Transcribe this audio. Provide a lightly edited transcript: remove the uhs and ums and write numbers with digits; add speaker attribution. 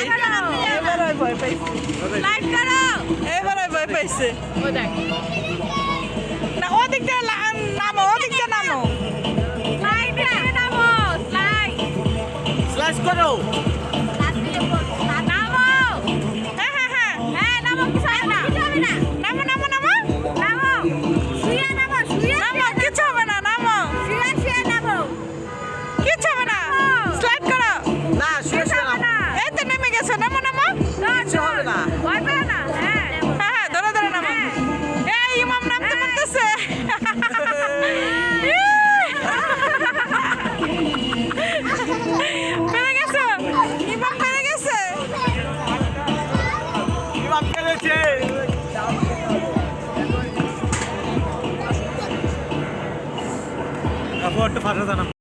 Speaker 1: এবার ভয় পাইছে এবার ভয় পাইছে না ওদিক দিয়ে নামো ওদিক দিয়ে নামো
Speaker 2: স্ল্যাশ করো না শুয়ে শুয়ে নামো কিছু হবে না ইমাম পেরেছে আপু একটু ফাটা জানাম